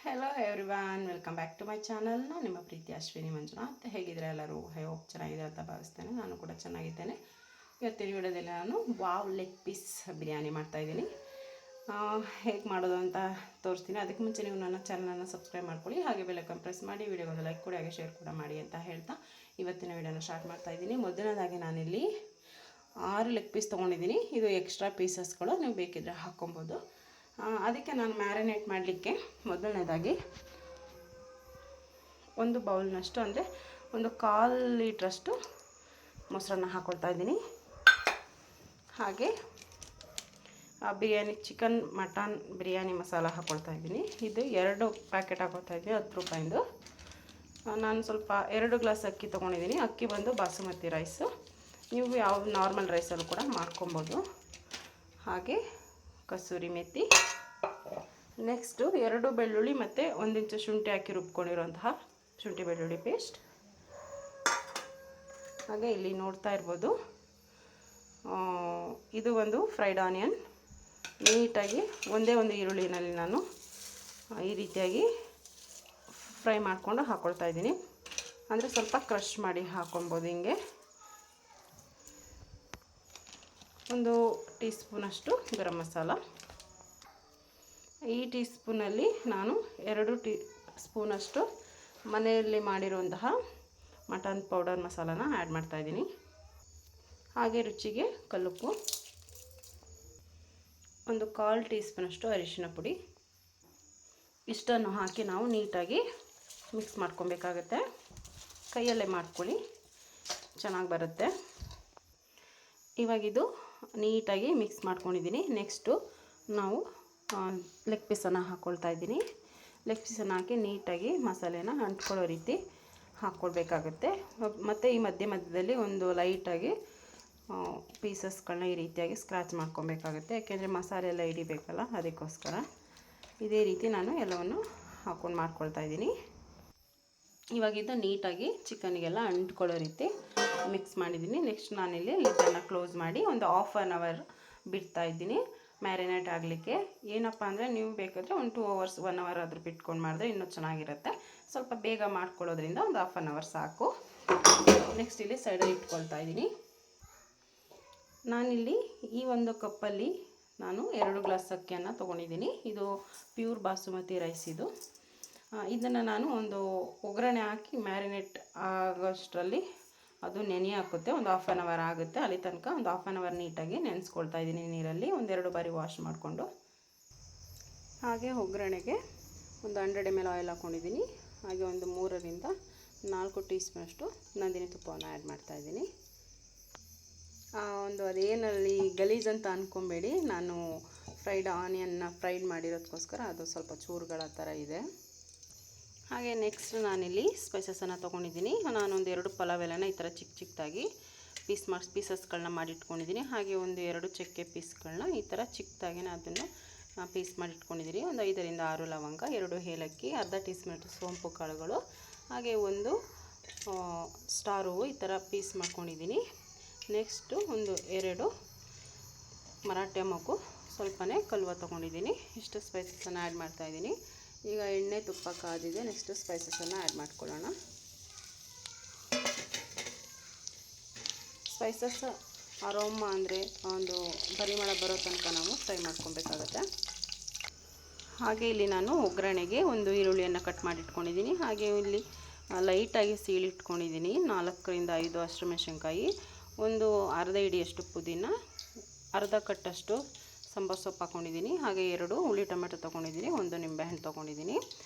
Hello everyone, welcome back to my channel. ನಾನು ನಿಮ್ಮ ಪ್ರೀತಿ ಅಶ್ವಿನಿ ಮಂಜುನಾಥ್. ಹೇಗಿದ್ರೆ ಎಲ್ಲರೂ ಹೋಪ್ ಚೆನ್ನಾಗಿದೆ ಅಂತ ಭಾವಿಸ್ತೇನೆ. ನಾನು ಕೂಡ ಚೆನ್ನಾಗಿದ್ದೇನೆ. ಇವತ್ತಿನ ವಿಡಿಯೋದಲ್ಲಿ ನಾನು ವಾವ್ ಲೆಗ್ ಪೀಸ್ ಬಿರಿಯಾನಿ ಮಾಡ್ತಾಯಿದ್ದೀನಿ. ಹೇಗೆ ಮಾಡೋದು ಅಂತ ತೋರಿಸ್ತೀನಿ. ಅದಕ್ಕೆ ಮುಂಚೆ ನೀವು ನನ್ನ ಚಾನಲನ್ನು ಸಬ್ಸ್ಕ್ರೈಬ್ ಮಾಡ್ಕೊಳ್ಳಿ, ಹಾಗೆ ಬೆಲ್ ಐಕಾನ್ ಪ್ರೆಸ್ ಮಾಡಿ, ವಿಡಿಯೋಗೊಂದು ಲೈಕ್ ಕೊಡಿ, ಹಾಗೆ ಶೇರ್ ಕೂಡ ಮಾಡಿ ಅಂತ ಹೇಳ್ತಾ ಇವತ್ತಿನ ವಿಡಿಯೋನ ಸ್ಟಾರ್ಟ್ ಮಾಡ್ತಾಯಿದ್ದೀನಿ. ಮೊದಲನೇದಾಗಿ ನಾನಿಲ್ಲಿ 6 ಲೆಗ್ ಪೀಸ್ ತೊಗೊಂಡಿದ್ದೀನಿ. ಇದು ಎಕ್ಸ್ಟ್ರಾ ಪೀಸಸ್ಗಳು, ನೀವು ಬೇಕಿದ್ದರೆ ಹಾಕ್ಕೊಬೋದು. ಅದಕ್ಕೆ ನಾನು ಮ್ಯಾರಿನೇಟ್ ಮಾಡಲಿಕ್ಕೆ ಮೊದಲನೇದಾಗಿ ಒಂದು ಬೌಲ್ನಷ್ಟು, ಅಂದರೆ ಒಂದು 1/4 ಲೀಟ್ರಷ್ಟು ಮೊಸರನ್ನ ಹಾಕ್ಕೊಳ್ತಾ ಇದ್ದೀನಿ. ಹಾಗೆ ಬಿರಿಯಾನಿ ಚಿಕನ್ ಮಟನ್ ಬಿರಿಯಾನಿ ಮಸಾಲ ಹಾಕ್ಕೊಳ್ತಾ ಇದ್ದೀನಿ. ಇದು 2 ಪ್ಯಾಕೆಟ್ ಹಾಕ್ಕೊಳ್ತಾ ಇದ್ದೀನಿ, 10 ರೂಪಾಯಿಂದು. ನಾನು ಸ್ವಲ್ಪ 2 ಗ್ಲಾಸ್ ಅಕ್ಕಿ ತೊಗೊಂಡಿದ್ದೀನಿ. ಅಕ್ಕಿ ಬಂದು ಬಾಸುಮತಿ ರೈಸು, ನೀವು ಯಾವ ನಾರ್ಮಲ್ ರೈಸಲ್ಲೂ ಕೂಡ ಮಾಡ್ಕೊಬೋದು. ಹಾಗೆ ಕಸೂರಿ ಮೆಥಿ, ನೆಕ್ಸ್ಟು 2 ಬೆಳ್ಳುಳ್ಳಿ ಮತ್ತು 1 ಇಂಚು ಶುಂಠಿ ಹಾಕಿ ರುಬ್ಕೊಂಡಿರುವಂತಹ ಶುಂಠಿ ಬೆಳ್ಳುಳ್ಳಿ ಪೇಸ್ಟ್. ಹಾಗೆ ಇಲ್ಲಿ ನೋಡ್ತಾ ಇರ್ಬೋದು, ಇದು ಒಂದು ಫ್ರೈಡ್ ಆನಿಯನ್. ನೀಟಾಗಿ ಒಂದೇ ಒಂದು ಈರುಳ್ಳಿನಲ್ಲಿ ನಾನು ಈ ರೀತಿಯಾಗಿ ಫ್ರೈ ಮಾಡಿಕೊಂಡು ಹಾಕ್ಕೊಳ್ತಾ ಇದ್ದೀನಿ. ಅಂದರೆ ಸ್ವಲ್ಪ ಕ್ರಷ್ ಮಾಡಿ ಹಾಕ್ಕೊಬೋದು. ಹಿಂಗೆ 1 ಟೀ ಸ್ಪೂನಷ್ಟು ಗರಂ ಮಸಾಲ. ಈ ಟೀ ಸ್ಪೂನಲ್ಲಿ ನಾನು 2 ಟೀ ಸ್ಪೂನಷ್ಟು ಮನೆಯಲ್ಲಿ ಮಾಡಿರುವಂತಹ ಮಟನ್ ಪೌಡರ್ ಮಸಾಲಾನ ಆ್ಯಡ್ ಮಾಡ್ತಾಯಿದ್ದೀನಿ. ಹಾಗೆ ರುಚಿಗೆ ಕಲ್ಲುಪ್ಪು, 1/4 ಟೀ ಸ್ಪೂನಷ್ಟು ಅರಿಶಿನ ಪುಡಿ. ಇಷ್ಟನ್ನು ಹಾಕಿ ನಾವು ನೀಟಾಗಿ ಮಿಕ್ಸ್ ಮಾಡ್ಕೊಬೇಕಾಗತ್ತೆ. ಕೈಯಲ್ಲೇ ಮಾಡ್ಕೊಳ್ಳಿ, ಚೆನ್ನಾಗಿ ಬರುತ್ತೆ. ಇವಾಗಿದು ನೀಟಾಗಿ ಮಿಕ್ಸ್ ಮಾಡ್ಕೊಂಡಿದ್ದೀನಿ. ನೆಕ್ಸ್ಟು ನಾವು ಲೆಗ್ ಪೀಸನ್ನು ಹಾಕ್ಕೊಳ್ತಾ ಇದ್ದೀನಿ. ಲೆಗ್ ಪೀಸನ್ನು ಹಾಕಿ ನೀಟಾಗಿ ಮಸಾಲೆನ ಅಂಟ್ಕೊಳ್ಳೋ ರೀತಿ ಹಾಕ್ಕೊಳ್ಬೇಕಾಗುತ್ತೆ. ಮತ್ತು ಈ ಮಧ್ಯದಲ್ಲಿ ಒಂದು ಲೈಟಾಗಿ ಪೀಸಸ್ಗಳನ್ನ ಈ ರೀತಿಯಾಗಿ ಸ್ಕ್ರ್ಯಾಚ್ ಮಾಡ್ಕೊಬೇಕಾಗುತ್ತೆ, ಯಾಕೆಂದರೆ ಮಸಾಲೆ ಎಲ್ಲ ಹಿಡಿಬೇಕಲ್ಲ, ಅದಕ್ಕೋಸ್ಕರ ಇದೇ ರೀತಿ ನಾನು ಎಲ್ಲವನ್ನು ಹಾಕ್ಕೊಂಡು ಮಾಡ್ಕೊಳ್ತಾ ಇದ್ದೀನಿ. ಇವಾಗಿದ್ದು ನೀಟಾಗಿ ಚಿಕನ್ಗೆಲ್ಲ ಅಂಟ್ಕೊಳ್ಳೋ ರೀತಿ ಮಿಕ್ಸ್ ಮಾಡಿದ್ದೀನಿ. ನೆಕ್ಸ್ಟ್ ನಾನಿಲ್ಲಿ ಲಿಡ್ಡನ್ನು ಕ್ಲೋಸ್ ಮಾಡಿ ಒಂದು 1/2 ಅವರ್ ಬಿಡ್ತಾ ಇದ್ದೀನಿ ಮ್ಯಾರಿನೇಟ್ ಆಗಲಿಕ್ಕೆ. ಏನಪ್ಪ ಅಂದರೆ ನೀವು ಬೇಕಾದರೆ ಒಂದು 2 ಅವರ್ಸ್ 1 ಅವರ್ ಆದರೂ ಬಿಟ್ಕೊಂಡು ಮಾಡಿದ್ರೆ ಇನ್ನೂ ಚೆನ್ನಾಗಿರುತ್ತೆ. ಸ್ವಲ್ಪ ಬೇಗ ಮಾಡ್ಕೊಳ್ಳೋದ್ರಿಂದ ಒಂದು 1/2 ಅವರ್ ಸಾಕು. ನೆಕ್ಸ್ಟ್ ಇಲ್ಲಿ ಸೈಡಲ್ಲಿ ಇಟ್ಕೊಳ್ತಾ ಇದ್ದೀನಿ. ನಾನಿಲ್ಲಿ ಈ ಒಂದು ಕಪ್ಪಲ್ಲಿ ನಾನು 2 ಗ್ಲಾಸ್ ಅಕ್ಕಿಯನ್ನು ತೊಗೊಂಡಿದ್ದೀನಿ. ಇದು ಪ್ಯೂರ್ ಬಾಸುಮತಿ ರೈಸ್. ಇದನ್ನು ನಾನು ಒಂದು ಒಗ್ಗರಣೆ ಹಾಕಿ ಮ್ಯಾರಿನೇಟ್ ಆಗೋಷ್ಟರಲ್ಲಿ ಅದು ನೆನೆ ಹಾಕುತ್ತೆ. ಒಂದು 1/2 ಅವರ್ ಆಗುತ್ತೆ. ಅಲ್ಲಿ ತನಕ ಒಂದು 1/2 ಅವರ್ ನೀಟಾಗಿ ನೆನೆಸ್ಕೊಳ್ತಾ ಇದ್ದೀನಿ ನೀರಲ್ಲಿ, 1-2 ಬಾರಿ ವಾಶ್ ಮಾಡಿಕೊಂಡು. ಹಾಗೆ ಒಗ್ಗರಣೆಗೆ ಒಂದು 100 ml ಆಯಿಲ್ ಹಾಕ್ಕೊಂಡಿದ್ದೀನಿ. ಹಾಗೆ ಒಂದು 3ರಿಂದ 4 ಟೀ ಸ್ಪೂನಷ್ಟು ನಂದಿನಿ ತುಪ್ಪವನ್ನು ಆ್ಯಡ್ ಮಾಡ್ತಾಯಿದ್ದೀನಿ. ಅದೇನಲ್ಲಿ ಗಲೀಜ್ ಅಂತ ಅಂದ್ಕೊಬೇಡಿ, ನಾನು ಫ್ರೈಡ್ ಆನಿಯನ್ನ ಫ್ರೈಡ್ ಮಾಡಿರೋದಕ್ಕೋಸ್ಕರ ಅದು ಸ್ವಲ್ಪ ಚೂರುಗಳ ಥರ ಇದೆ. ಹಾಗೆ ನೆಕ್ಸ್ಟ್ ನಾನಿಲ್ಲಿ ಸ್ಪೈಸಸನ್ನು ತೊಗೊಂಡಿದ್ದೀನಿ. ನಾನೊಂದು 2 ಪಲಾವ್ ಎಲೆನ ಈ ಥರ ಚಿಕ್ಕದಾಗಿ ಪೀಸಸ್ಗಳನ್ನ ಮಾಡಿಟ್ಕೊಂಡಿದ್ದೀನಿ. ಹಾಗೆ ಒಂದು 2 ಚಕ್ಕೆ ಪೀಸ್ಗಳನ್ನ ಈ ಥರ ಚಿಕ್ಕದಾಗಿ ಅದನ್ನು ಪೀಸ್ ಮಾಡಿಟ್ಕೊಂಡಿದ್ದೀನಿ. ಒಂದು 5ರಿಂದ 6 ಲವಂಗ, 2 ಏಲಕ್ಕಿ, ಅರ್ಧ ಟೀ ಸ್ಪೂನ್ ಸೋಂಪು ಕಾಳುಗಳು, ಹಾಗೆ ಒಂದು ಸ್ಟಾರ್ ಹೂವು ಈ ಥರ ಪೀಸ್ ಮಾಡ್ಕೊಂಡಿದ್ದೀನಿ. ನೆಕ್ಸ್ಟು ಒಂದು 2 ಮರಾಠಿ ಮೊಗ್ಗು, ಸ್ವಲ್ಪನೇ ಕಲ್ವ ತೊಗೊಂಡಿದ್ದೀನಿ. ಇಷ್ಟು ಸ್ಪೈಸಸನ್ನು ಆ್ಯಡ್ ಮಾಡ್ತಾಯಿದ್ದೀನಿ. ಈಗ ಎಣ್ಣೆ ತುಪ್ಪ ಕಾದಿದೆ. ನೆಕ್ಸ್ಟು ಸ್ಪೈಸಸನ್ನು ಆ್ಯಡ್ ಮಾಡ್ಕೊಳ್ಳೋಣ. ಸ್ಪೈಸಸ್ ಅರೋಮ ಅಂದರೆ ಒಂದು ಪರಿಮಳ ಬರೋ ತನಕ ನಾವು ಫ್ರೈ ಮಾಡ್ಕೊಬೇಕಾಗತ್ತೆ. ಹಾಗೆ ಇಲ್ಲಿ ನಾನು ಒಗ್ಗರಣೆಗೆ ಒಂದು ಈರುಳ್ಳಿಯನ್ನು ಕಟ್ ಮಾಡಿಟ್ಕೊಂಡಿದ್ದೀನಿ. ಹಾಗೆ ಇಲ್ಲಿ ಲೈಟಾಗಿ ಸೀಳಿಟ್ಕೊಂಡಿದ್ದೀನಿ. 4ರಿಂದ 5 ಹಸಿಮೆಣಸಿನ್ಕಾಯಿ, ಒಂದು ಅರ್ಧ ಹಿಡಿಯಷ್ಟು ಪುದೀನ, ಅರ್ಧ ಕಟ್ಟಷ್ಟು ಸಾಂಬಾರು ಸೊಪ್ಪು ಹಾಕ್ಕೊಂಡಿದ್ದೀನಿ. ಹಾಗೆ 2 ಹುಳಿ ಟೊಮೆಟೊ ತೊಗೊಂಡಿದ್ದೀನಿ, 1 ನಿಂಬೆಹಣ್ಣು ತೊಗೊಂಡಿದ್ದೀನಿ.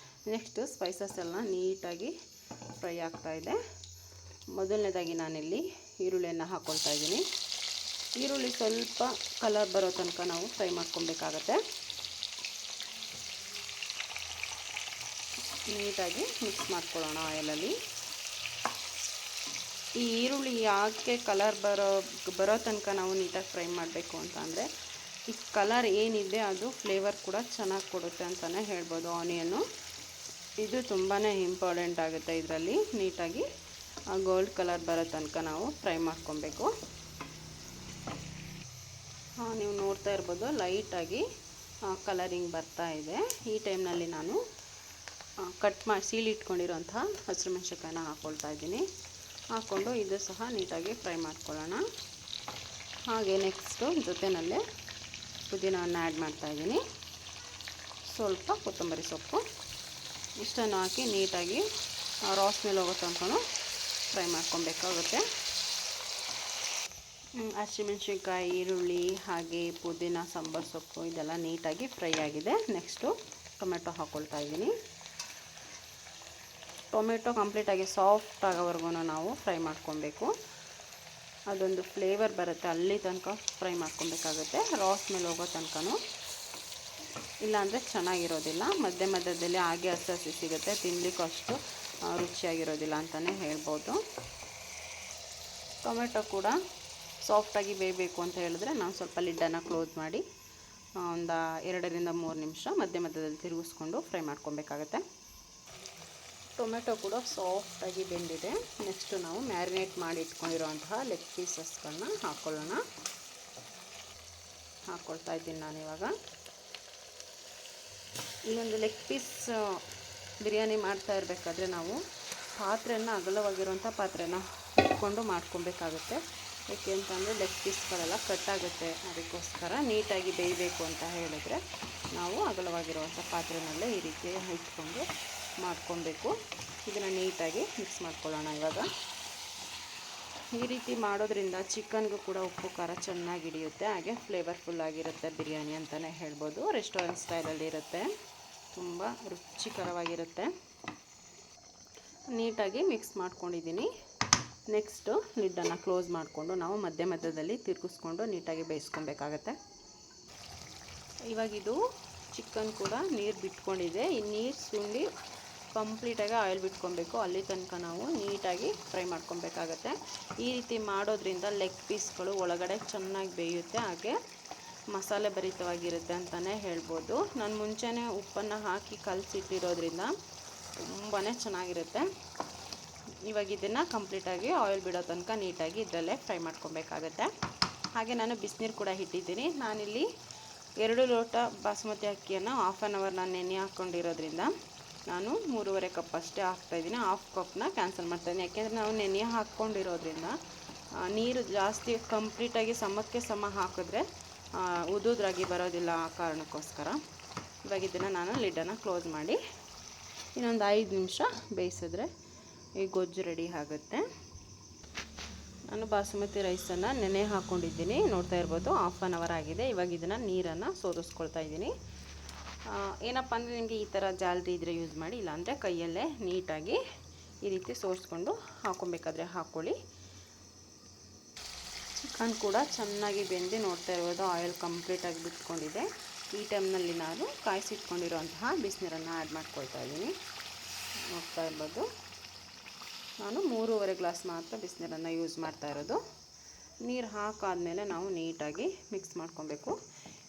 ನೆಕ್ಸ್ಟು ಸ್ಪೈಸಸ್ ಎಲ್ಲ ನೀಟಾಗಿ ಫ್ರೈ ಆಗ್ತಾಯಿದೆ. ಮೊದಲನೇದಾಗಿ ನಾನಿಲ್ಲಿ ಈರುಳ್ಳಿಯನ್ನು ಹಾಕ್ಕೊಳ್ತಾ ಇದ್ದೀನಿ. ಈರುಳ್ಳಿ ಸ್ವಲ್ಪ ಕಲರ್ ಬರೋ ತನಕ ನಾವು ಫ್ರೈ ಮಾಡ್ಕೊಬೇಕಾಗತ್ತೆ. ನೀಟಾಗಿ ಮಿಕ್ಸ್ ಮಾಡ್ಕೊಳ್ಳೋಣ ಆಯಿಲಲ್ಲಿ. ಈ ಈರುಳ್ಳಿ ಯಾಕೆ ಕಲರ್ ಬರೋ ತನಕ ನಾವು ನೀಟಾಗಿ ಫ್ರೈ ಮಾಡಬೇಕು ಅಂತ ಅಂದರೆ, ಈ ಕಲರ್ ಏನಿದೆ ಅದು ಫ್ಲೇವರ್ ಕೂಡ ಚೆನ್ನಾಗಿ ಕೊಡುತ್ತೆ ಅಂತಲೇ ಹೇಳ್ಬೋದು. ಆನಿಯನ್ನು ಇದು ತುಂಬಾ ಇಂಪಾರ್ಟೆಂಟ್ ಆಗುತ್ತೆ. ಇದರಲ್ಲಿ ನೀಟಾಗಿ ಗೋಲ್ಡ್ ಕಲರ್ ಬರೋ ತನಕ ನಾವು ಫ್ರೈ ಮಾಡ್ಕೊಬೇಕು. ನೀವು ನೋಡ್ತಾ ಇರ್ಬೋದು, ಲೈಟಾಗಿ ಕಲರಿಂಗ್ ಬರ್ತಾ ಇದೆ. ಈ ಟೈಮ್ನಲ್ಲಿ ನಾನು ಕಟ್ ಮಾಡಿ ಸೀಳಿ ಇಟ್ಕೊಂಡಿರೋಂತಹ ಹಸಿರು ಮೆಣಸಿನ್ಕಾಯಿನ ಹಾಕ್ಕೊಳ್ತಾ ಇದ್ದೀನಿ. ಹಾಕ್ಕೊಂಡು ಇದು ಸಹ ನೀಟಾಗಿ ಫ್ರೈ ಮಾಡ್ಕೊಳ್ಳೋಣ. ಹಾಗೆ ನೆಕ್ಸ್ಟು ಜೊತೆಯಲ್ಲೇ ಪುದೀನವನ್ನು ಆ್ಯಡ್ ಮಾಡ್ತಾಯಿದ್ದೀನಿ, ಸ್ವಲ್ಪ ಕೊತ್ತಂಬರಿ ಸೊಪ್ಪು, ಇಷ್ಟನ್ನು ಹಾಕಿ ನೀಟಾಗಿ ರಾಸ್ ಮೇಲೆ ಹೋಗೋ ತನಕ ಫ್ರೈ ಮಾಡ್ಕೊಬೇಕಾಗುತ್ತೆ. ಹಸಿಮೆಣ್ಸಿನ್ಕಾಯಿ, ಈರುಳ್ಳಿ ಹಾಗೆ ಪುದೀನ, ಸಾಂಬಾರು ಸೊಪ್ಪು ಇದೆಲ್ಲ ನೀಟಾಗಿ ಫ್ರೈ ಆಗಿದೆ. ನೆಕ್ಸ್ಟು ಟೊಮೆಟೊ ಹಾಕ್ಕೊಳ್ತಾ ಇದ್ದೀನಿ. ಟೊಮೆಟೊ ಕಂಪ್ಲೀಟಾಗಿ ಸಾಫ್ಟ್ ಆಗೋವರೆಗೂ ನಾವು ಫ್ರೈ ಮಾಡ್ಕೊಬೇಕು. ಅದೊಂದು ಫ್ಲೇವರ್ ಬರುತ್ತೆ, ಅಲ್ಲಿ ತನಕ ಫ್ರೈ ಮಾಡ್ಕೊಬೇಕಾಗುತ್ತೆ, ರಾಸ್ ಮೇಲೆ ಹೋಗೋ ತನಕನೂ. ಇಲ್ಲಾಂದರೆ ಚೆನ್ನಾಗಿರೋದಿಲ್ಲ. ಮಧ್ಯದಲ್ಲಿ ಹಾಗೆ ಹಸಿ ಸಿಗುತ್ತೆ, ತಿನ್ನಲಿಕ್ಕೂ ಅಷ್ಟು ರುಚಿಯಾಗಿರೋದಿಲ್ಲ ಅಂತಲೇ ಹೇಳ್ಬೋದು. ಟೊಮೆಟೊ ಕೂಡ ಸಾಫ್ಟಾಗಿ ಬೇಯಬೇಕು ಅಂತ ಹೇಳಿದ್ರೆ ನಾವು ಸ್ವಲ್ಪ ಲಿಡ್ಡನ್ನು ಕ್ಲೋಸ್ ಮಾಡಿ ಒಂದು 2 ರಿಂದ 3 ನಿಮಿಷ ಮಧ್ಯದಲ್ಲಿ ತಿರುಗಿಸ್ಕೊಂಡು ಫ್ರೈ ಮಾಡ್ಕೊಬೇಕಾಗತ್ತೆ. ಟೊಮೆಟೊ ಕೂಡ ಸಾಫ್ಟಾಗಿ ಬೆಂದಿದೆ. ನೆಕ್ಸ್ಟು ನಾವು ಮ್ಯಾರಿನೇಟ್ ಮಾಡಿ ಇಟ್ಕೊಂಡಿರೋಂತಹ ಲೆಗ್ ಪೀಸಸ್ಗಳನ್ನ ಹಾಕ್ಕೊಳ್ಳೋಣ. ಹಾಕ್ಕೊಳ್ತಾ ಇದ್ದೀನಿ ನಾನಿವಾಗ. ಈ ಒಂದು ಲೆಗ್ ಪೀಸ್ ಬಿರಿಯಾನಿ ಮಾಡ್ತಾ ಇರಬೇಕಾದ್ರೆ ನಾವು ಪಾತ್ರೆಯನ್ನು ಅಗಲವಾಗಿರುವಂಥ ಪಾತ್ರೆನ ಇಟ್ಕೊಂಡು ಮಾಡ್ಕೊಬೇಕಾಗುತ್ತೆ. ಏಕೆ ಅಂತಂದರೆ ಲೆಗ್ ಪೀಸ್ಗಳೆಲ್ಲ ಕಟ್ಟಾಗುತ್ತೆ. ಅದಕ್ಕೋಸ್ಕರ ನೀಟಾಗಿ ಬೇಯಬೇಕು ಅಂತ ಹೇಳಿದ್ರೆ ನಾವು ಅಗಲವಾಗಿರುವಂಥ ಪಾತ್ರೆನಲ್ಲೇ ಈ ರೀತಿ ಇಟ್ಕೊಂಡು ಮಾಡ್ಕೊಬೇಕು. ಇದನ್ನು ನೀಟಾಗಿ ಮಿಕ್ಸ್ ಮಾಡ್ಕೊಳ್ಳೋಣ. ಇವಾಗ ಈ ರೀತಿ ಮಾಡೋದ್ರಿಂದ ಚಿಕನ್ಗೂ ಕೂಡ ಉಪ್ಪು ಖಾರ ಚೆನ್ನಾಗಿ ಹಿಡಿಯುತ್ತೆ, ಹಾಗೆ ಫ್ಲೇವರ್ಫುಲ್ ಆಗಿರುತ್ತೆ ಬಿರಿಯಾನಿ ಅಂತಲೇ ಹೇಳ್ಬೋದು. ರೆಸ್ಟೋರೆಂಟ್ ಸ್ಟೈಲಲ್ಲಿ ಇರುತ್ತೆ, ತುಂಬ ರುಚಿಕರವಾಗಿರುತ್ತೆ. ನೀಟಾಗಿ ಮಿಕ್ಸ್ ಮಾಡ್ಕೊಂಡಿದ್ದೀನಿ. ನೆಕ್ಸ್ಟು ಲಿಡ್ಡನ್ನು ಕ್ಲೋಸ್ ಮಾಡಿಕೊಂಡು ನಾವು ಮಧ್ಯದಲ್ಲಿ ತಿರುಗಿಸ್ಕೊಂಡು ನೀಟಾಗಿ ಬೇಯಿಸ್ಕೊಬೇಕಾಗತ್ತೆ. ಇವಾಗಿದು ಚಿಕನ್ ಕೂಡ ನೀರು ಬಿಟ್ಕೊಂಡಿದೆ. ಈ ನೀರು ಸುಂಡಿ ಕಂಪ್ಲೀಟಾಗಿ ಆಯಿಲ್ ಬಿಟ್ಕೊಬೇಕು, ಅಲ್ಲಿ ತನಕ ನಾವು ನೀಟಾಗಿ ಫ್ರೈ ಮಾಡ್ಕೊಬೇಕಾಗತ್ತೆ. ಈ ರೀತಿ ಮಾಡೋದ್ರಿಂದ ಲೆಗ್ ಪೀಸ್ಗಳು ಒಳಗಡೆ ಚೆನ್ನಾಗಿ ಬೇಯುತ್ತೆ, ಹಾಗೆ ಮಸಾಲೆ ಭರಿತವಾಗಿರುತ್ತೆ ಅಂತಲೇ ಹೇಳ್ಬೋದು. ನಾನು ಮುಂಚೆನೇ ಉಪ್ಪನ್ನು ಹಾಕಿ ಕಲಸಿಟ್ಟಿರೋದ್ರಿಂದ ತುಂಬಾ ಚೆನ್ನಾಗಿರುತ್ತೆ. ಇವಾಗ ಇದನ್ನು ಕಂಪ್ಲೀಟಾಗಿ ಆಯಿಲ್ ಬಿಡೋ ತನಕ ನೀಟಾಗಿ ಇದರಲ್ಲೇ ಫ್ರೈ ಮಾಡ್ಕೊಬೇಕಾಗತ್ತೆ. ಹಾಗೆ ನಾನು ಬಿಸಿನೀರು ಕೂಡ ಇಟ್ಟಿದ್ದೀನಿ. ನಾನಿಲ್ಲಿ 2 ಲೋಟ ಬಾಸುಮತಿ ಅಕ್ಕಿಯನ್ನು ಹಾಫ್ ಆನ್ ಅವರ್ ನಾನು ನೆನೆ ಹಾಕ್ಕೊಂಡಿರೋದ್ರಿಂದ ನಾನು 3.5 ಕಪ್ ಅಷ್ಟೇ ಹಾಕ್ತಾಯಿದ್ದೀನಿ. ಹಾಫ್ ಕಪ್ನ ಕ್ಯಾನ್ಸಲ್ ಮಾಡ್ತಾಯಿದ್ದೀನಿ. ಯಾಕೆಂದರೆ ನಾವು ನೆನೆ ಹಾಕ್ಕೊಂಡಿರೋದ್ರಿಂದ ನೀರು ಜಾಸ್ತಿ ಕಂಪ್ಲೀಟಾಗಿ ಸಮಕ್ಕೆ ಸಮ ಹಾಕಿದ್ರೆ ಉದುದ್ರಾಗಿ ಬರೋದಿಲ್ಲ, ಆ ಕಾರಣಕ್ಕೋಸ್ಕರ. ಇವಾಗ ಇದನ್ನು ನಾನು ಲಿಡ್ಡನ್ನು ಕ್ಲೋಸ್ ಮಾಡಿ ಇನ್ನೊಂದು 5 ನಿಮಿಷ ಬೇಯಿಸಿದ್ರೆ ಈ ಗೊಜ್ಜು ರೆಡಿ ಆಗುತ್ತೆ. ನಾನು ಬಾಸುಮತಿ ರೈಸನ್ನು ನೆನೆ ಹಾಕ್ಕೊಂಡಿದ್ದೀನಿ, ನೋಡ್ತಾ ಇರ್ಬೋದು. ಹಾಫ್ ಆನ್ ಅವರ್ ಆಗಿದೆ. ಇವಾಗ ಇದನ್ನು ನೀರನ್ನು ಸೋದಿಸ್ಕೊಳ್ತಾ ಇದ್ದೀನಿ. ಏನಪ್ಪ ಅಂದರೆ ನಿಮಗೆ ಈ ಥರ ಜಾಲರಿ ಇದ್ದರೆ ಯೂಸ್ ಮಾಡಿ, ಇಲ್ಲಾಂದರೆ ಕೈಯಲ್ಲೇ ನೀಟಾಗಿ ಈ ರೀತಿ ಸೋರಿಸ್ಕೊಂಡು ಹಾಕ್ಕೊಬೇಕಾದ್ರೆ ಹಾಕ್ಕೊಳ್ಳಿ. ಚಿಕನ್ ಕೂಡ ಚೆನ್ನಾಗಿ ಬೆಂದು ನೋಡ್ತಾ ಇರ್ಬೋದು, ಆಯಿಲ್ ಕಂಪ್ಲೀಟಾಗಿ ಬಿಟ್ಕೊಂಡಿದೆ. ಈ ಟೈಮ್ನಲ್ಲಿ ನಾನು ಕಾಯಿಸಿಟ್ಕೊಂಡಿರೋಂತಹ ಬಿಸಿನೀರನ್ನು ಆ್ಯಡ್ ಮಾಡ್ಕೊಳ್ತಾ ಇದ್ದೀನಿ. ನೋಡ್ತಾ ಇರ್ಬೋದು, ನಾನು 3.5 ಗ್ಲಾಸ್ ಮಾತ್ರ ಬಿಸಿನೀರನ್ನು ಯೂಸ್ ಮಾಡ್ತಾ ಇರೋದು. ನೀರು ಹಾಕಾದ್ಮೇಲೆ ನಾವು ನೀಟಾಗಿ ಮಿಕ್ಸ್ ಮಾಡ್ಕೊಬೇಕು.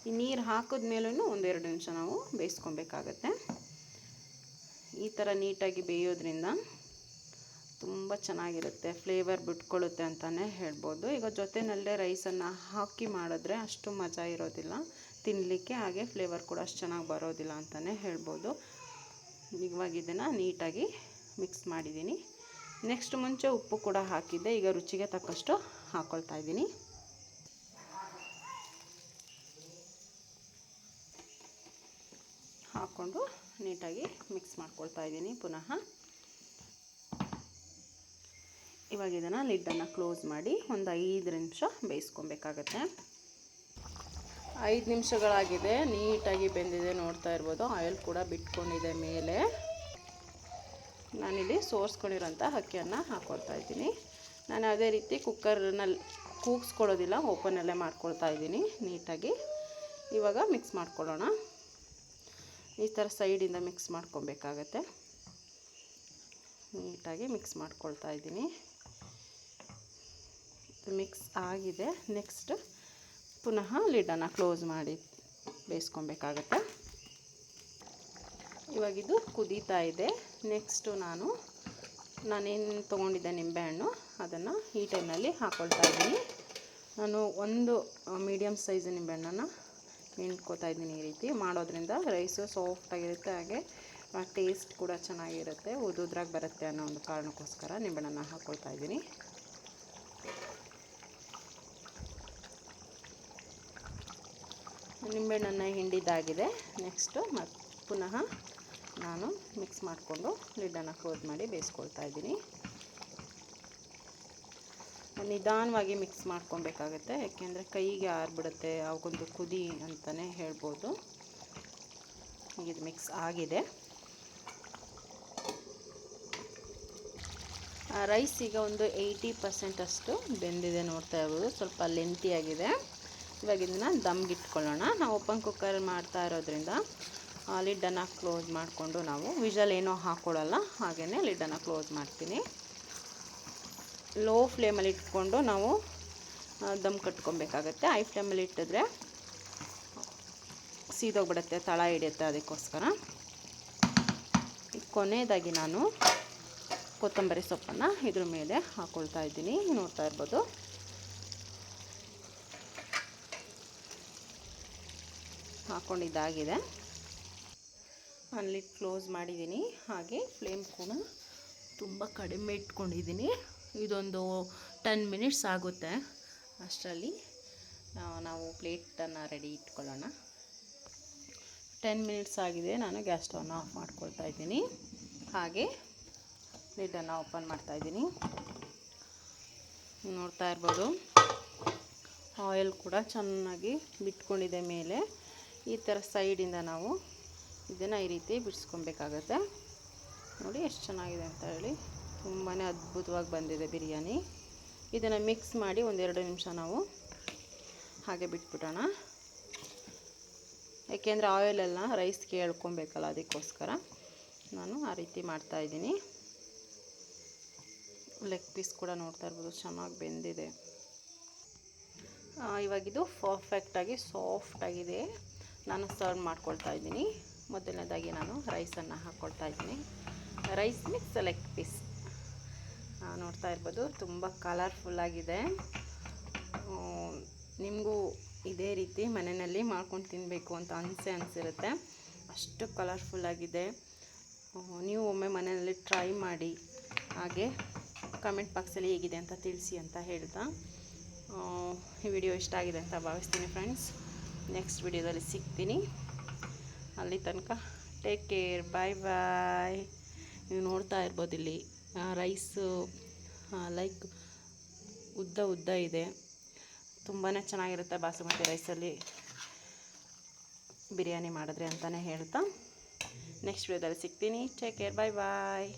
ಈ ನೀರು ಹಾಕಿದ್ಮೇಲೂ 1-2 ನಿಮಿಷ ನಾವು ಬೇಯಿಸ್ಕೊಬೇಕಾಗತ್ತೆ. ಈ ಥರ ನೀಟಾಗಿ ಬೇಯೋದ್ರಿಂದ ತುಂಬ ಚೆನ್ನಾಗಿರುತ್ತೆ, ಫ್ಲೇವರ್ ಬಿಟ್ಕೊಳ್ಳುತ್ತೆ ಅಂತಲೇ ಹೇಳ್ಬೋದು. ಈಗ ಜೊತೆಯಲ್ಲೇ ರೈಸನ್ನು ಹಾಕಿ ಮಾಡಿದ್ರೆ ಅಷ್ಟು ಮಜಾ ಇರೋದಿಲ್ಲ ತಿನ್ನಲಿಕ್ಕೆ, ಹಾಗೆ ಫ್ಲೇವರ್ ಕೂಡ ಅಷ್ಟು ಚೆನ್ನಾಗಿ ಬರೋದಿಲ್ಲ ಅಂತಲೇ ಹೇಳ್ಬೋದು. ಇವಾಗ ಇದನ್ನು ನೀಟಾಗಿ ಮಿಕ್ಸ್ ಮಾಡಿದ್ದೀನಿ. ನೆಕ್ಸ್ಟ್ ಮುಂಚೆ ಉಪ್ಪು ಕೂಡ ಹಾಕಿದ್ದೆ, ಈಗ ರುಚಿಗೆ ತಕ್ಕಷ್ಟು ಹಾಕ್ಕೊಳ್ತಾ ಇದ್ದೀನಿ. ಹಾಕ್ಕೊಂಡು ನೀಟಾಗಿ ಮಿಕ್ಸ್ ಮಾಡ್ಕೊಳ್ತಾ ಇದ್ದೀನಿ ಪುನಃ. ಇವಾಗ ಇದನ್ನು ಲಿಡ್ಡನ್ನು ಕ್ಲೋಸ್ ಮಾಡಿ ಒಂದು 5 ನಿಮಿಷ ಬೇಯಿಸ್ಕೊಬೇಕಾಗತ್ತೆ. 5 ನಿಮಿಷಗಳಾಗಿದೆ, ನೀಟಾಗಿ ಬೆಂದಿದೆ, ನೋಡ್ತಾ ಇರ್ಬೋದು. ಆಯಿಲ್ ಕೂಡ ಬಿಟ್ಕೊಂಡಿದೆ ಮೇಲೆ. ನಾನಿಲ್ಲಿ ಸೋರಿಸ್ಕೊಂಡಿರೋಂಥ ಅಕ್ಕಿಯನ್ನು ಹಾಕ್ಕೊಳ್ತಾ ಇದ್ದೀನಿ. ನಾನು ಅದೇ ರೀತಿ ಕುಕ್ಕರ್ನಲ್ಲಿ ಕೂಗಿಸ್ಕೊಳ್ಳೋದಿಲ್ಲ, ಓಪನಲ್ಲೇ ಮಾಡ್ಕೊಳ್ತಾ ಇದ್ದೀನಿ ನೀಟಾಗಿ. ಇವಾಗ ಮಿಕ್ಸ್ ಮಾಡ್ಕೊಳ್ಳೋಣ. ಈ ಥರ ಸೈಡಿಂದ ಮಿಕ್ಸ್ ಮಾಡ್ಕೊಬೇಕಾಗತ್ತೆ. ನೀಟಾಗಿ ಮಿಕ್ಸ್ ಮಾಡ್ಕೊಳ್ತಾ ಇದ್ದೀನಿ. ಮಿಕ್ಸ್ ಆಗಿದೆ. ನೆಕ್ಸ್ಟ್ ಪುನಃ ಲಿಡ್ಡನ್ನು ಕ್ಲೋಸ್ ಮಾಡಿ ಬೇಯಿಸ್ಕೊಬೇಕಾಗತ್ತೆ. ಇವಾಗಿದು ಕುದೀತಾ ಇದೆ. ನೆಕ್ಸ್ಟು ನಾನೇನು ತೊಗೊಂಡಿದ್ದೆ ನಿಂಬೆಹಣ್ಣು, ಅದನ್ನು ಈ ಟೈಮ್ನಲ್ಲಿ ಹಾಕ್ಕೊಳ್ತಾ ಇದ್ದೀನಿ. ನಾನು ಒಂದು ಮೀಡಿಯಮ್ ಸೈಜ್ ನಿಂಬೆಹಣ್ಣನ್ನು ಹಿಂಡ್ಕೊತಾ ಇದ್ದೀನಿ. ಈ ರೀತಿ ಮಾಡೋದ್ರಿಂದ ರೈಸು ಸಾಫ್ಟಾಗಿರುತ್ತೆ, ಹಾಗೆ ಟೇಸ್ಟ್ ಕೂಡ ಚೆನ್ನಾಗಿರುತ್ತೆ, ಉದುದ್ರಾಗಿ ಬರುತ್ತೆ ಅನ್ನೋ ಒಂದು ಕಾರಣಕ್ಕೋಸ್ಕರ ನಿಂಬೆಹಣ್ಣನ್ನು ಹಾಕ್ಕೊಳ್ತಾ ಇದ್ದೀನಿ. ನಿಂಬೆಹಣ್ಣನ್ನು ಹಿಂಡಿದ್ದಾಗಿದೆ. ನೆಕ್ಸ್ಟು ಪುನಃ ನಾನು ಮಿಕ್ಸ್ ಮಾಡಿಕೊಂಡು ಲಿಡ್ಡನ್ನು ಕ್ಲೋಸ್ ಮಾಡಿ ಬೇಯಿಸ್ಕೊಳ್ತಾ ಇದ್ದೀನಿ. ನಿಧಾನವಾಗಿ ಮಿಕ್ಸ್ ಮಾಡ್ಕೊಬೇಕಾಗತ್ತೆ, ಯಾಕೆಂದರೆ ಕೈಗೆ ಆರಿಬಿಡುತ್ತೆ, ಅವಕ್ಕೊಂದು ಕುದಿ ಅಂತಲೇ ಹೇಳ್ಬೋದು. ಇದು ಮಿಕ್ಸ್ ಆಗಿದೆ. ರೈಸ್ ಈಗ ಒಂದು 80% ಅಷ್ಟು ಬೆಂದಿದೆ, ನೋಡ್ತಾ ಇರ್ಬೋದು. ಸ್ವಲ್ಪ ಲೆಂತಿಯಾಗಿದೆ. ಇವಾಗ ಇದನ್ನು ದಮ್ಗಿಟ್ಕೊಳ್ಳೋಣ. ನಾವು ಓಪನ್ ಕುಕ್ಕರ್ ಮಾಡ್ತಾ ಇರೋದ್ರಿಂದ ಲಿಡ್ಡನ್ನು ಕ್ಲೋಸ್ ಮಾಡಿಕೊಂಡು, ನಾವು ವಿಷಲ್ ಏನೋ ಹಾಕ್ಕೊಳ್ಳಲ್ಲ, ಹಾಗೆಯೇ ಲಿಡ್ಡನ್ನು ಕ್ಲೋಸ್ ಮಾಡ್ತೀನಿ. ಲೋ ಫ್ಲೇಮಲ್ಲಿ ಇಟ್ಕೊಂಡು ನಾವು ದಮ್ ಕಟ್ಕೊಬೇಕಾಗತ್ತೆ. ಹೈ ಫ್ಲೇಮಲ್ಲಿ ಇಟ್ಟಿದ್ರೆ ಸೀದೋಗ್ಬಿಡುತ್ತೆ, ತಳ ಹಿಡಿಯುತ್ತೆ. ಅದಕ್ಕೋಸ್ಕರ ಕೊನೆಯದಾಗಿ ನಾನು ಕೊತ್ತಂಬರಿ ಸೊಪ್ಪನ್ನು ಇದ್ರ ಮೇಲೆ ಹಾಕ್ಕೊಳ್ತಾ ಇದ್ದೀನಿ, ನೋಡ್ತಾ ಇರ್ಬೋದು. ಹಾಕ್ಕೊಂಡಿದ್ದಾಗಿದೆ. ಅಲ್ಲಿ ಕ್ಲೋಸ್ ಮಾಡಿದ್ದೀನಿ. ಹಾಗೆ ಫ್ಲೇಮ್ ಕೂಡ ತುಂಬ ಕಡಿಮೆ ಇಟ್ಕೊಂಡಿದ್ದೀನಿ. ಇದೊಂದು 10 ಮಿನಿಟ್ಸ್ ಆಗುತ್ತೆ. ಅಷ್ಟರಲ್ಲಿ ನಾವು ಪ್ಲೇಟನ್ನು ರೆಡಿ ಇಟ್ಕೊಳ್ಳೋಣ. 10 ಮಿನಿಟ್ಸ್ ಆಗಿದೆ. ನಾನು ಗ್ಯಾಸ್ ಸ್ಟವ್ನ ಆಫ್ ಮಾಡ್ಕೊಳ್ತಾ ಇದ್ದೀನಿ. ಹಾಗೆ ಲಿಡ್ಡನ್ನು ಓಪನ್ ಮಾಡ್ತಾ ಇದ್ದೀನಿ. ನೋಡ್ತಾ ಇರ್ಬೋದು, ಆಯಿಲ್ ಕೂಡ ಚೆನ್ನಾಗಿ ಬಿಟ್ಕೊಂಡಿದೆ ಮೇಲೆ. ಈ ಥರ ಸೈಡಿಂದ ನಾವು ಇದನ್ನು ಈ ರೀತಿ ಬಿಡಿಸ್ಕೊಬೇಕಾಗತ್ತೆ. ನೋಡಿ ಎಷ್ಟು ಚೆನ್ನಾಗಿದೆ ಅಂತ ಹೇಳಿ. ತುಂಬಾ ಅದ್ಭುತವಾಗಿ ಬಂದಿದೆ ಬಿರಿಯಾನಿ. ಇದನ್ನು ಮಿಕ್ಸ್ ಮಾಡಿ 1-2 ನಿಮಿಷ ನಾವು ಹಾಗೆ ಬಿಟ್ಬಿಡೋಣ, ಏಕೆಂದರೆ ಆಯಿಲೆಲ್ಲ ರೈಸ್ಗೆ ಎಳ್ಕೊಬೇಕಲ್ಲ, ಅದಕ್ಕೋಸ್ಕರ ನಾನು ಆ ರೀತಿ ಮಾಡ್ತಾಯಿದ್ದೀನಿ. ಲೆಗ್ ಪೀಸ್ ಕೂಡ ನೋಡ್ತಾ ಇರ್ಬೋದು, ಚೆನ್ನಾಗಿ ಬೆಂದಿದೆ. ಇವಾಗಿದು ಪರ್ಫೆಕ್ಟಾಗಿ ಸಾಫ್ಟಾಗಿದೆ. ನಾನು ಸರ್ವ್ ಮಾಡ್ಕೊಳ್ತಾ ಇದ್ದೀನಿ. ಮೊದಲನೇದಾಗಿ ನಾನು ರೈಸನ್ನು ಹಾಕ್ಕೊಳ್ತಾ ಇದ್ದೀನಿ. ರೈಸ್ ಮಿಕ್ಸ್ ಲೆಗ್ ಪೀಸ್ ನೋಡ್ತಾ ಇರ್ಬೋದು, ತುಂಬ ಕಲರ್ಫುಲ್ಲಾಗಿದೆ. ನಿಮಗೂ ಇದೇ ರೀತಿ ಮನೆಯಲ್ಲಿ ಮಾಡ್ಕೊಂಡು ತಿನ್ನಬೇಕು ಅಂತ ಅನಿಸಿರುತ್ತೆ. ಅಷ್ಟು ಕಲರ್ಫುಲ್ಲಾಗಿದೆ. ನೀವು ಒಮ್ಮೆ ಮನೆಯಲ್ಲಿ ಟ್ರೈ ಮಾಡಿ, ಹಾಗೆ ಕಮೆಂಟ್ ಬಾಕ್ಸಲ್ಲಿ ಹೇಗಿದೆ ಅಂತ ತಿಳಿಸಿ ಅಂತ ಹೇಳ್ತಾ, ಈ ವಿಡಿಯೋ ಇಷ್ಟ ಆಗಿದೆ ಅಂತ ಭಾವಿಸ್ತೀನಿ ಫ್ರೆಂಡ್ಸ್. ನೆಕ್ಸ್ಟ್ ವಿಡಿಯೋದಲ್ಲಿ ಸಿಗ್ತೀನಿ. ಅಲ್ಲಿ ತನಕ ಟೇಕ್ ಕೇರ್, ಬಾಯ್ ಬಾಯ್. ನೀವು ನೋಡ್ತಾ ಇರ್ಬೋದು, ಇಲ್ಲಿ ರೈಸು ಲೈಕ್ ಉದ್ದ ಇದೆ. ತುಂಬಾ ಚೆನ್ನಾಗಿರುತ್ತೆ ಬಾಸುಮತಿ ರೈಸಲ್ಲಿ ಬಿರಿಯಾನಿ ಮಾಡಿದ್ರೆ ಅಂತಲೇ ಹೇಳ್ತಾ, ನೆಕ್ಸ್ಟ್ ವಿಡಿಯೋದಲ್ಲಿ ಸಿಗ್ತೀನಿ. ಟೇಕ್ ಕೇರ್, ಬಾಯ್ ಬಾಯ್.